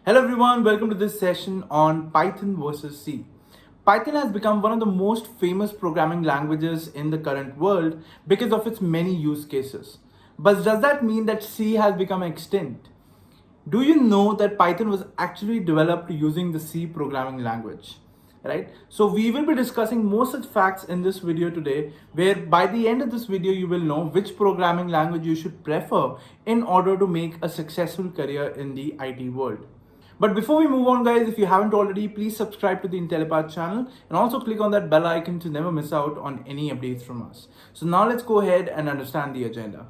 Hello everyone, welcome to this session on Python versus C. Python has become one of the most famous programming languages in the current world because of its many use cases. But does that mean that C has become extinct? Do you know that Python was actually developed using the C programming language? Right? So we will be discussing more such facts in this video today, where by the end of this video, you will know which programming language you should prefer in order to make a successful career in the IT world. But before we move on, guys, if you haven't already, please subscribe to the Intellipaat channel and also click on that bell icon to never miss out on any updates from us. So now let's go ahead and understand the agenda.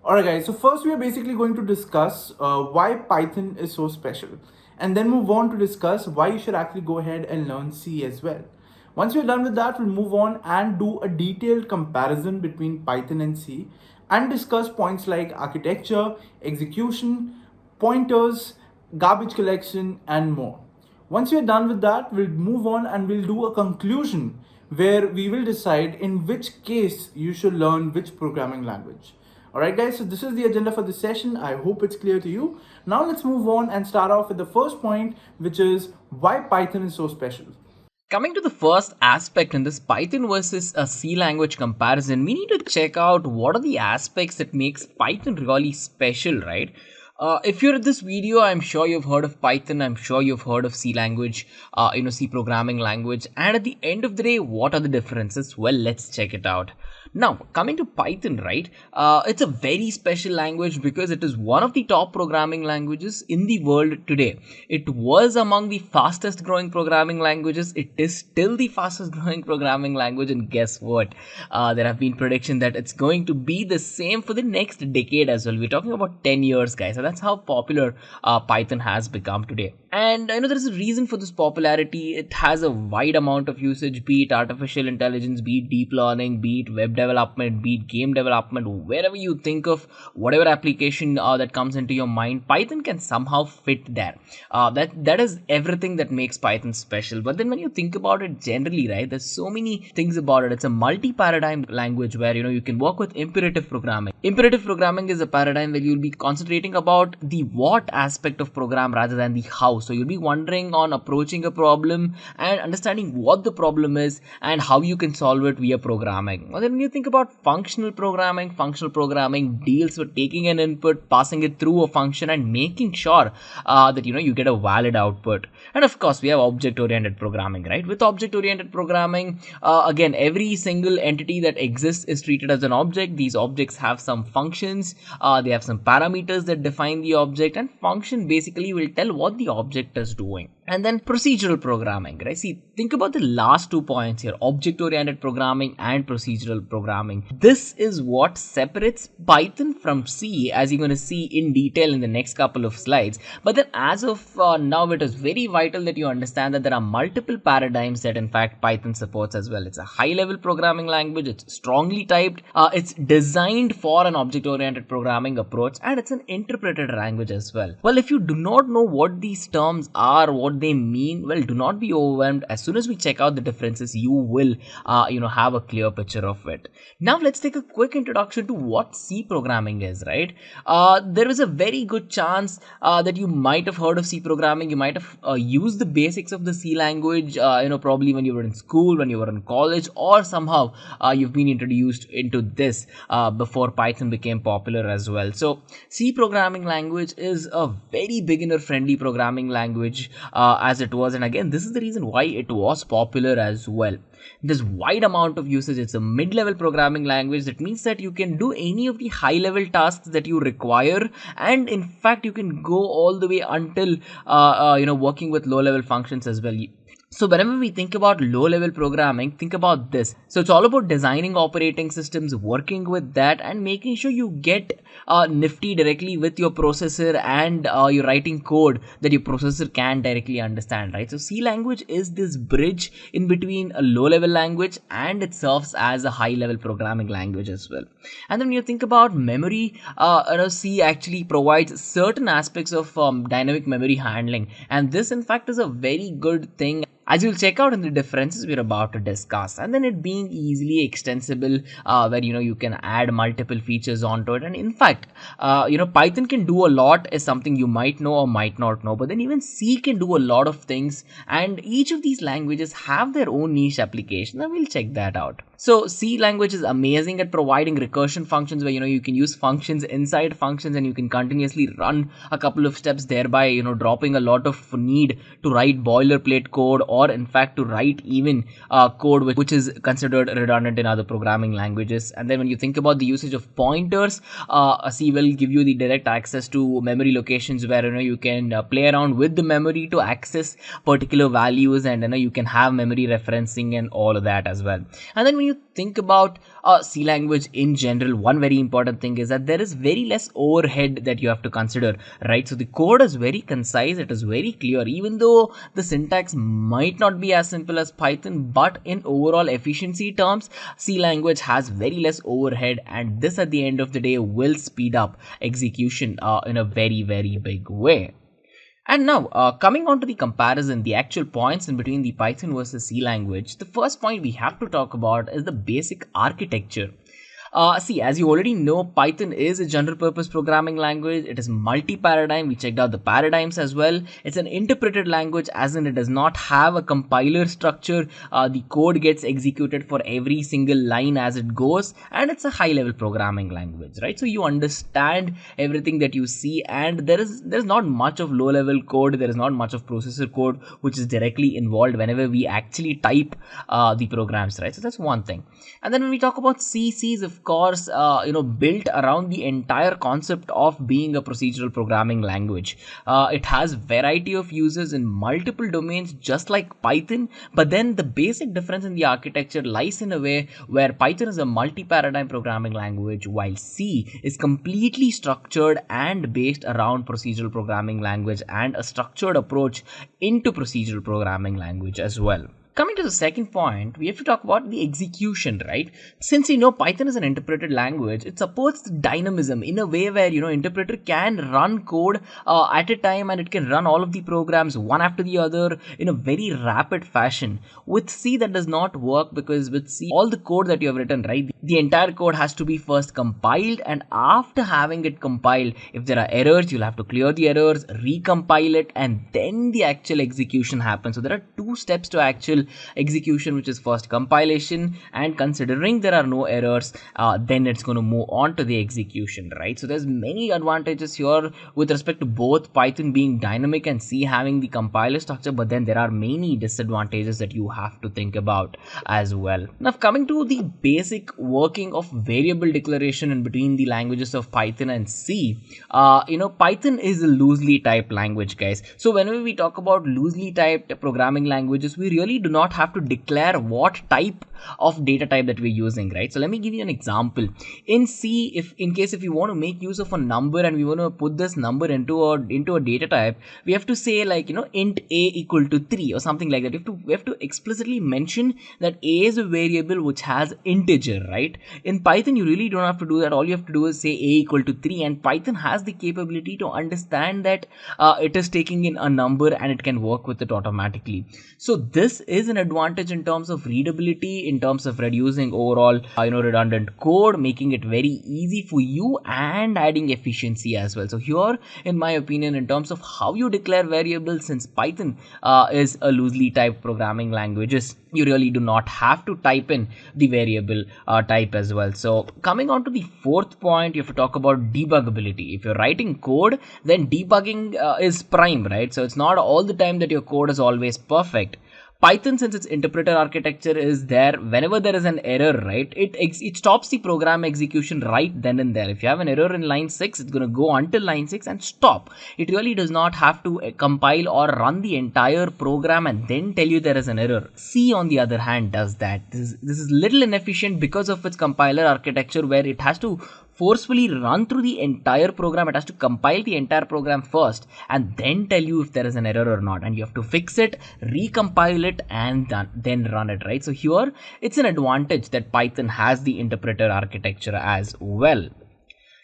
Alright guys, so first we are basically going to discuss why Python is so special, and then move on to discuss why you should actually go ahead and learn C as well. Once we're done with that, we'll move on and do a detailed comparison between Python and C and discuss points like architecture, execution, pointers, garbage collection, and more. Once we're done with that, we'll move on and we'll do a conclusion where we will decide in which case you should learn which programming language. Alright guys, so this is the agenda for this session. I hope it's clear to you. Now let's move on and start off with the first point, which is why Python is so special. Coming to the first aspect in this Python versus a C language comparison, we need to check out what are the aspects that makes Python really special, right? If you're at this video, I'm sure you've heard of Python. I'm sure you've heard of C language, C programming language. And at the end of the day, what are the differences? Well, let's check it out. Now, coming to Python, right? It's a very special language because it is one of the top programming languages in the world today. It was among the fastest growing programming languages. It is still the fastest growing programming language. And guess what? There have been predictions that it's going to be the same for the next decade as well. We're talking about 10 years, guys. So that's how popular Python has become today. And there is a reason for this popularity. It has a wide amount of usage, be it artificial intelligence, be it deep learning, be it web development, be it game development, wherever you think of whatever application that comes into your mind, Python can somehow fit there. That is everything that makes Python special. But then when you think about it generally, right, there's so many things about it. It's a multi-paradigm language where you can work with imperative programming. Imperative programming is a paradigm where you'll be concentrating about the what aspect of program rather than the how. So you'll be wondering on approaching a problem and understanding what the problem is and how you can solve it via programming. And then when you think about functional programming deals with taking an input, passing it through a function and making sure that you get a valid output. And of course, we have object-oriented programming, right? With object-oriented programming, again, every single entity that exists is treated as an object. These objects have some functions, they have some parameters that define the object, and function basically will tell what the object is doing. And then procedural programming, right? See, think about the last 2 points here, object-oriented programming and procedural programming. This is what separates Python from C, as you're going to see in detail in the next couple of slides. But then as of now, it is very vital that you understand that there are multiple paradigms that in fact Python supports as well. It's a high-level programming language. It's strongly typed. It's designed for an object-oriented programming approach, and it's an interpreted language as well. Well, if you do not know what these terms are, what they mean, well, do not be overwhelmed. As soon as we check out the differences, you will have a clear picture of it. Now let's take a quick introduction to what C programming is, right? There is a very good chance that you might have heard of C programming. You might have used the basics of the C language probably when you were in school, when you were in college, or somehow you've been introduced into this before Python became popular as well. So C programming language is a very beginner friendly programming language as it was, and again, this is the reason why it was popular as well. There's wide amount of usage. It's a mid-level programming language. That means that you can do any of the high-level tasks that you require, and in fact you can go all the way until working with low-level functions as well. So whenever we think about low-level programming, think about this. So it's all about designing operating systems, working with that, and making sure you get nifty directly with your processor, and you're writing code that your processor can directly understand, right? So C language is this bridge in between a low-level language, and it serves as a high-level programming language as well. And then when you think about memory, C actually provides certain aspects of dynamic memory handling, and this in fact is a very good thing as you'll check out in the differences we're about to discuss, and then it being easily extensible, where you can add multiple features onto it. And in fact, Python can do a lot, is something you might know or might not know, but then even C can do a lot of things, and each of these languages have their own niche application, and we'll check that out. So C language is amazing at providing recursion functions, where you can use functions inside functions, and you can continuously run a couple of steps, thereby dropping a lot of need to write boilerplate code, or in fact to write even code which is considered redundant in other programming languages. And then when you think about the usage of pointers, C will give you the direct access to memory locations, where you can play around with the memory to access particular values, and you can have memory referencing and all of that as well. And then when you think about C language in general, one very important thing is that there is very less overhead that you have to consider, right? So the code is very concise, it is very clear, even though the syntax might not be as simple as Python, but in overall efficiency terms, C language has very less overhead, and this at the end of the day will speed up execution in a very, very big way. And now, coming on to the comparison, the actual points in between the Python versus C language, the first point we have to talk about is the basic architecture. See, as you already know, Python is a general purpose programming language. It is multi-paradigm. We checked out the paradigms as well. It's an interpreted language, as in it does not have a compiler structure. The code gets executed for every single line as it goes, and it's a high-level programming language, right? So you understand everything that you see, and there's not much of low-level code. There is not much of processor code which is directly involved whenever we actually type the programs, right? So that's one thing. And then when we talk about C is of course built around the entire concept of being a procedural programming language. It has variety of users in multiple domains, just like Python, but then the basic difference in the architecture lies in a way where Python is a multi-paradigm programming language, while C is completely structured and based around procedural programming language and a structured approach into procedural programming language as well. Coming to the second point, we have to talk about the execution, right? Since Python is an interpreted language, it supports dynamism in a way where interpreter can run code at a time, and it can run all of the programs one after the other in a very rapid fashion. With C, that does not work, because with C, all the code that you have written, right, the entire code has to be first compiled, and after having it compiled, if there are errors, you'll have to clear the errors, recompile it, and then the actual execution happens. So there are two steps to actual execution, which is first compilation, and considering there are no errors, then it's going to move on to the execution, right? So there's many advantages here with respect to both Python being dynamic and C having the compiler structure, but then there are many disadvantages that you have to think about as well. Now, coming to the basic working of variable declaration in between the languages of Python and C, Python is a loosely typed language, guys. So whenever we talk about loosely typed programming languages, we really do not have to declare what type of data type that we're using, right? So let me give you an example. In C, if you want to make use of a number and we want to put this number into a data type, we have to say like int a equal to 3 or something like that. We have to explicitly mention that a is a variable which has integer, right? In Python, you really don't have to do that. All you have to do is say a equal to 3, and Python has the capability to understand that it is taking in a number and it can work with it automatically. So this is an advantage in terms of readability, in terms of reducing overall redundant code, making it very easy for you, and adding efficiency as well. So here, in my opinion, in terms of how you declare variables, since Python is a loosely typed programming languages, you really do not have to type in the variable type as well. So coming on to the fourth point, you have to talk about debuggability. If you're writing code, then debugging is prime, right? So it's not all the time that your code is always perfect. Python, since its interpreter architecture is there, whenever there is an error, right, it stops the program execution right then and there. If you have an error in line 6, it's going to go until line 6 and stop. It really does not have to compile or run the entire program and then tell you there is an error. C, on the other hand, does that. This is little inefficient because of its compiler architecture, where it has to forcefully run through the entire program. It has to compile the entire program first and then tell you if there is an error or not, and you have to fix it, recompile it, and then run it, right? So here it's an advantage that Python has the interpreter architecture as well.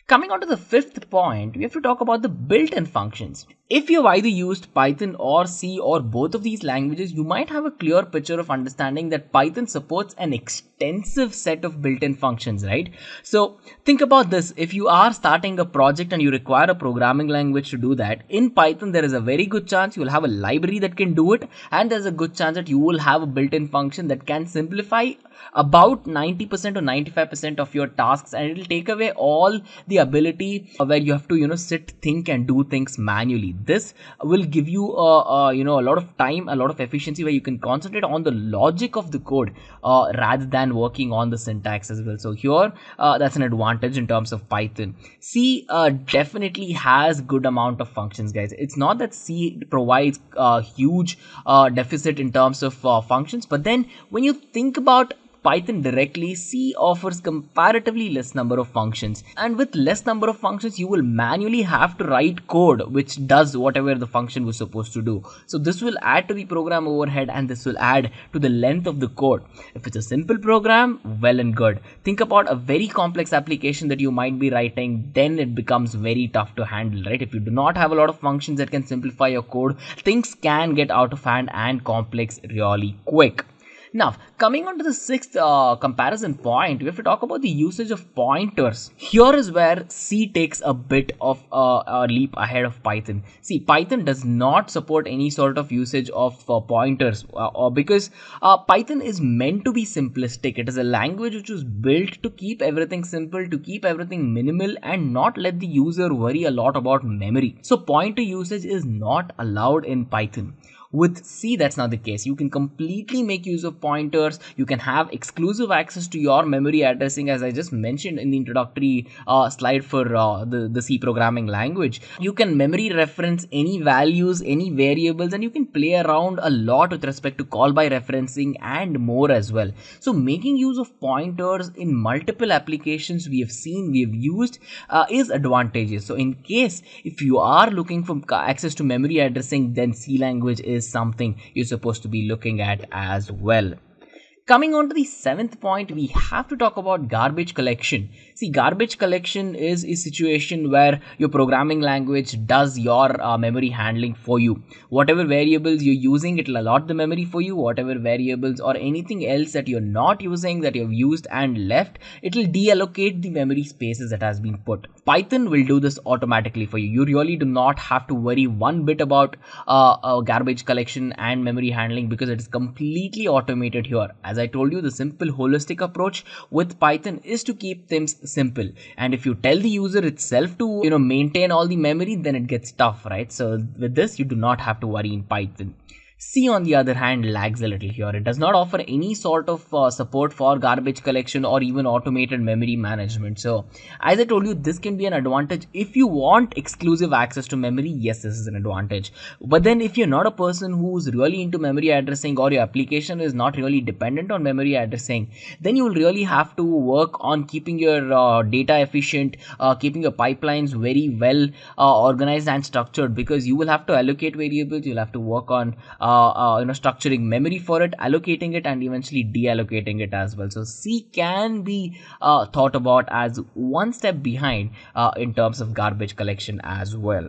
Coming on to the fifth point, we have to talk about the built-in functions. If you've either used Python or C or both of these languages, you might have a clear picture of understanding that Python supports an extensive set of built-in functions, right? So think about this. If you are starting a project and you require a programming language to do that, in Python there is a very good chance you'll have a library that can do it, and there's a good chance that you will have a built-in function that can simplify about 90% or 95% of your tasks, and it'll take away all the ability where you have to sit, think and do things manually. This will give you a lot of time, a lot of efficiency, where you can concentrate on the logic of the code rather than working on the syntax as well. So here that's an advantage in terms of Python. C definitely has good amount of functions, guys. It's not that C provides a huge deficit in terms of functions, but then when you think about Python directly, C offers comparatively less number of functions, and with less number of functions you will manually have to write code which does whatever the function was supposed to do. So this will add to the program overhead, and this will add to the length of the code. If it's a simple program, well and good. Think about a very complex application that you might be writing, then it becomes very tough to handle, right? If you do not have a lot of functions that can simplify your code, things can get out of hand and complex really quick. Now, coming on to the sixth comparison point, we have to talk about the usage of pointers. Here is where C takes a bit of a leap ahead of Python. See, Python does not support any sort of usage of pointers because Python is meant to be simplistic. It is a language which was built to keep everything simple, to keep everything minimal, and not let the user worry a lot about memory. So pointer usage is not allowed in Python. With C, that's not the case. You can completely make use of pointers. You can have exclusive access to your memory addressing, as I just mentioned in the introductory slide for the C programming language. You can memory reference any values, any variables, and you can play around a lot with respect to call by referencing and more as well. So making use of pointers in multiple applications we have used is advantageous. So in case if you are looking for access to memory addressing, then C language is something you're supposed to be looking at as well. Coming on to the seventh point, we have to talk about garbage collection. See, garbage collection is a situation where your programming language does your memory handling for you. Whatever variables you're using, it'll allot the memory for you. Whatever variables or anything else that you're not using, that you've used and left, it'll deallocate the memory spaces that has been put. Python will do this automatically for you. You really do not have to worry one bit about garbage collection and memory handling, because it is completely automated here. As I told you, the simple holistic approach with Python is to keep things simple, and if you tell the user itself to maintain all the memory, then it gets tough, right? So with this, you do not have to worry in Python. C, on the other hand, lags a little here. It does not offer any sort of support for garbage collection or even automated memory management. So, as I told you, this can be an advantage. If you want exclusive access to memory, yes, this is an advantage. But then if you're not a person who's really into memory addressing, or your application is not really dependent on memory addressing, then you will really have to work on keeping your data efficient, keeping your pipelines very well organized and structured, because you will have to allocate variables, you'll have to work on structuring memory for it, allocating it, and eventually deallocating it as well. So C can be thought about as one step behind in terms of garbage collection as well.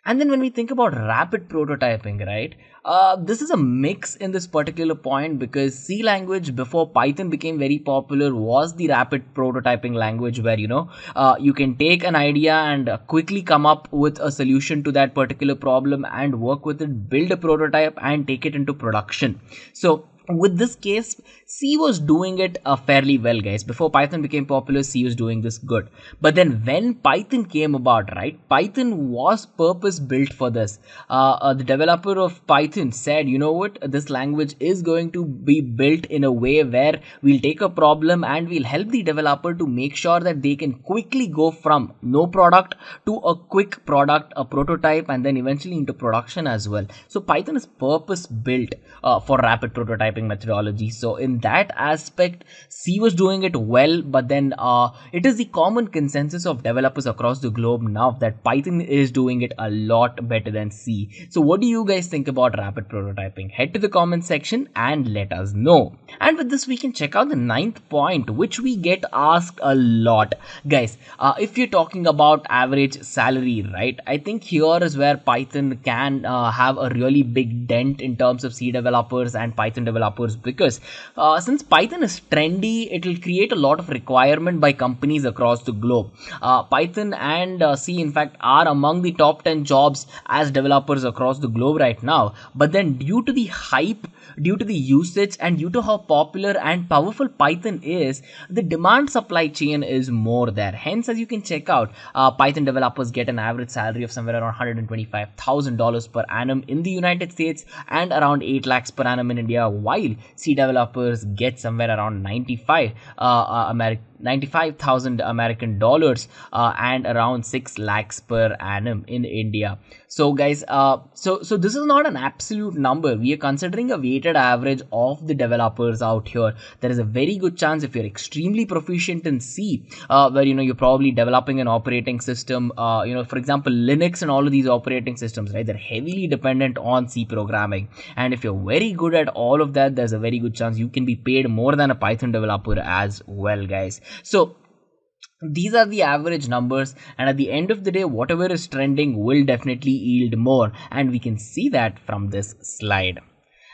And then when we think about rapid prototyping, right, this is a mix in this particular point, because C language before Python became very popular was the rapid prototyping language, where you can take an idea and quickly come up with a solution to that particular problem and work with it, build a prototype and take it into production. So with this case, C was doing it fairly well, guys. Before Python became popular, C was doing this good. But then when Python came about, right, Python was purpose built for this. The developer of Python said, you know what, this language is going to be built in a way where we'll take a problem and we'll help the developer to make sure that they can quickly go from no product to a quick product, a prototype, and then eventually into production as well. So Python is purpose built for rapid prototyping. prototyping methodology. So in that aspect, C was doing it well, but then it is the common consensus of developers across the globe now that Python is doing it a lot better than C. So what do you guys think about rapid prototyping? Head to the comment section and let us know. And with this, we can check out the ninth point, which we get asked a lot. Guys, if you're talking about average salary, right, I think here is where Python can have a really big dent in terms of C developers and Python developers, because since Python is trendy, it will create a lot of requirement by companies across the globe. Python and C, in fact, are among the top 10 jobs as developers across the globe right now. But then due to the hype, due to the usage, and due to how popular and powerful Python is, the demand supply chain is more there. Hence, as you can check out, Python developers get an average salary of somewhere around $125,000 per annum in the United States and around 8 lakhs per annum in India, while C developers get somewhere around 95,000 American dollars and around 6 lakhs per annum in India. So guys, so this is not an absolute number. We are considering a weighted average of the developers out here. There is a very good chance, if you're extremely proficient in C, where you're probably developing an operating system, for example Linux and all of these operating systems, right, they're heavily dependent on C programming, and if you're very good at all of that, there's a very good chance you can be paid more than a Python developer as well, guys. So these are the average numbers, and at the end of the day, whatever is trending will definitely yield more, and we can see that from this slide.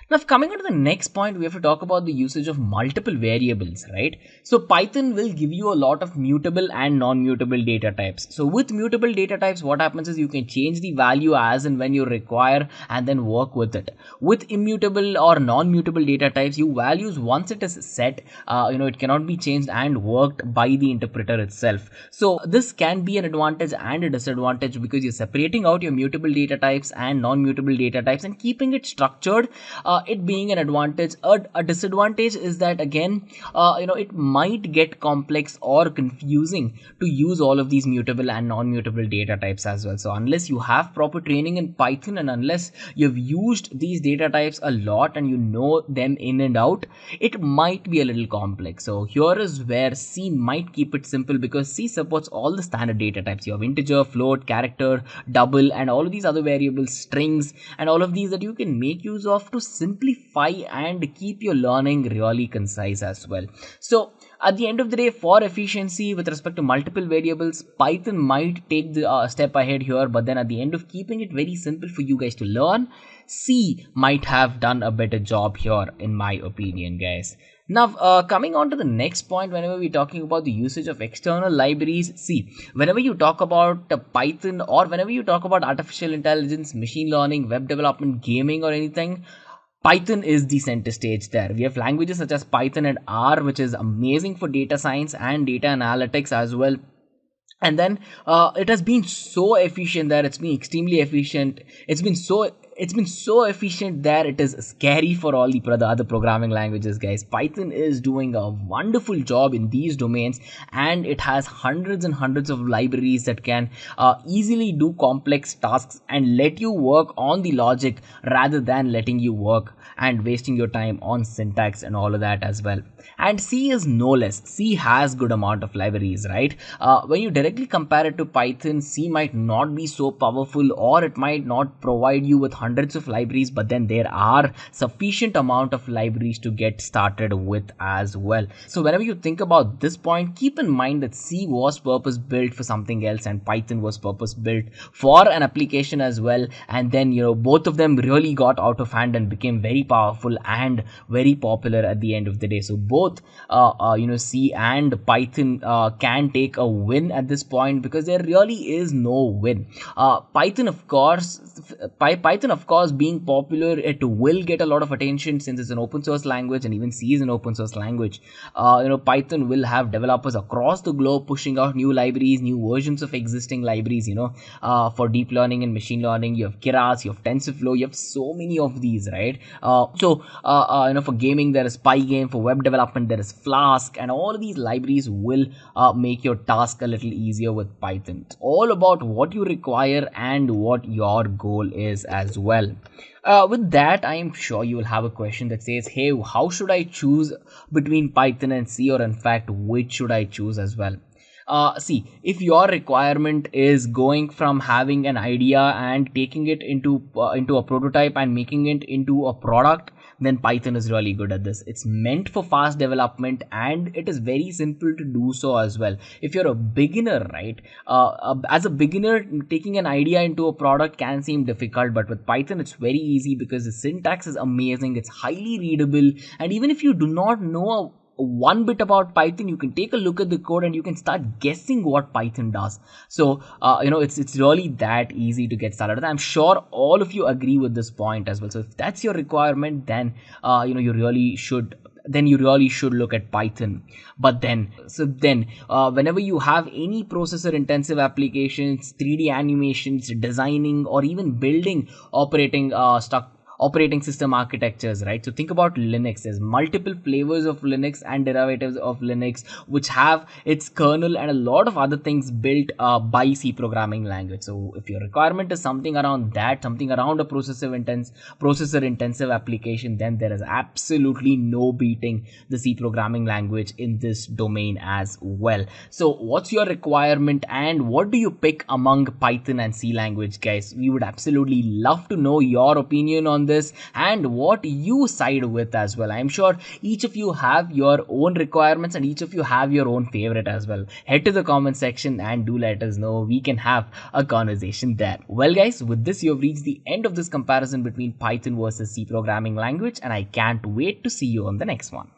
Now, coming on to the next point, we have to talk about the usage of multiple variables, right? So Python will give you a lot of mutable and non-mutable data types. So with mutable data types, what happens is you can change the value as and when you require and then work with it. With immutable or non-mutable data types, you values, once it is set, it cannot be changed and worked by the interpreter itself. So this can be an advantage and a disadvantage, because you're separating out your mutable data types and non-mutable data types and keeping it structured. It being an advantage. A disadvantage is that, again, it might get complex or confusing to use all of these mutable and non-mutable data types as well. So unless you have proper training in Python, and unless you've used these data types a lot and you know them in and out, it might be a little complex. So here is where C might keep it simple, because C supports all the standard data types. You have integer, float, character, double, and all of these other variables, strings, and all of these that you can make use of to simplify and keep your learning really concise as well. So at the end of the day, for efficiency with respect to multiple variables, Python might take the step ahead here, but then at the end of keeping it very simple for you guys to learn, C might have done a better job here, in my opinion, guys. Now, coming on to the next point, whenever we're talking about the usage of external libraries, see, whenever you talk about Python, or whenever you talk about artificial intelligence, machine learning, web development, gaming, or anything, Python is the center stage there. We have languages such as Python and R, which is amazing for data science and data analytics as well. And then it has been so efficient there. It's been extremely efficient. It's been so efficient there, it is scary for all the other programming languages, guys. Python is doing a wonderful job in these domains, and it has hundreds and hundreds of libraries that can easily do complex tasks and let you work on the logic rather than letting you work and wasting your time on syntax and all of that as well. And C is no less. C has good amount of libraries, right? When you directly compare it to Python, C might not be so powerful, or it might not provide you with hundreds of libraries, but then there are sufficient amount of libraries to get started with as well. So whenever you think about this point, keep in mind that C was purpose built for something else and Python was purpose built for an application as well. And then, both of them really got out of hand and became very powerful and very popular at the end of the day. So both C and Python can take a win at this point, because there really is no win. Python of course being popular, it will get a lot of attention since it's an open source language, and even C is an open source language. Python will have developers across the globe pushing out new libraries, new versions of existing libraries, for deep learning and machine learning. You have Keras, you have TensorFlow, you have so many of these, right? For gaming there is Pygame, for web development there is Flask, and all of these libraries will make your task a little easier with Python. It's all about what you require and what your goal is as well. well. With that, I am sure you will have a question that says, hey, how should I choose between Python and C, or in fact, which should I choose as well? See, if your requirement is going from having an idea and taking it into a prototype and making it into a product, then Python is really good at this. It's meant for fast development and it is very simple to do so as well. If you're a beginner, right, as a beginner, taking an idea into a product can seem difficult, but with Python, it's very easy because the syntax is amazing. It's highly readable, and even if you do not know one bit about Python, you can take a look at the code and you can start guessing what Python does. So it's really that easy to get started. I'm sure all of you agree with this point as well. So if that's your requirement, then you really should look at Python. But then whenever you have any processor intensive applications, 3D animations, designing, or even building operating system architectures, right? So think about Linux. There's multiple flavors of Linux and derivatives of Linux which have its kernel and a lot of other things built by C programming language. So if your requirement is something around that, something around a processor intensive application, then there is absolutely no beating the C programming language in this domain as well. So what's your requirement and what do you pick among Python and C language, guys? We would absolutely love to know your opinion on this and what you side with as well. I'm sure each of you have your own requirements and each of you have your own favorite as well. Head to the comment section and do let us know. We can have a conversation there. Well, guys, with this you have reached the end of this comparison between Python versus C programming language, and I can't wait to see you on the next one.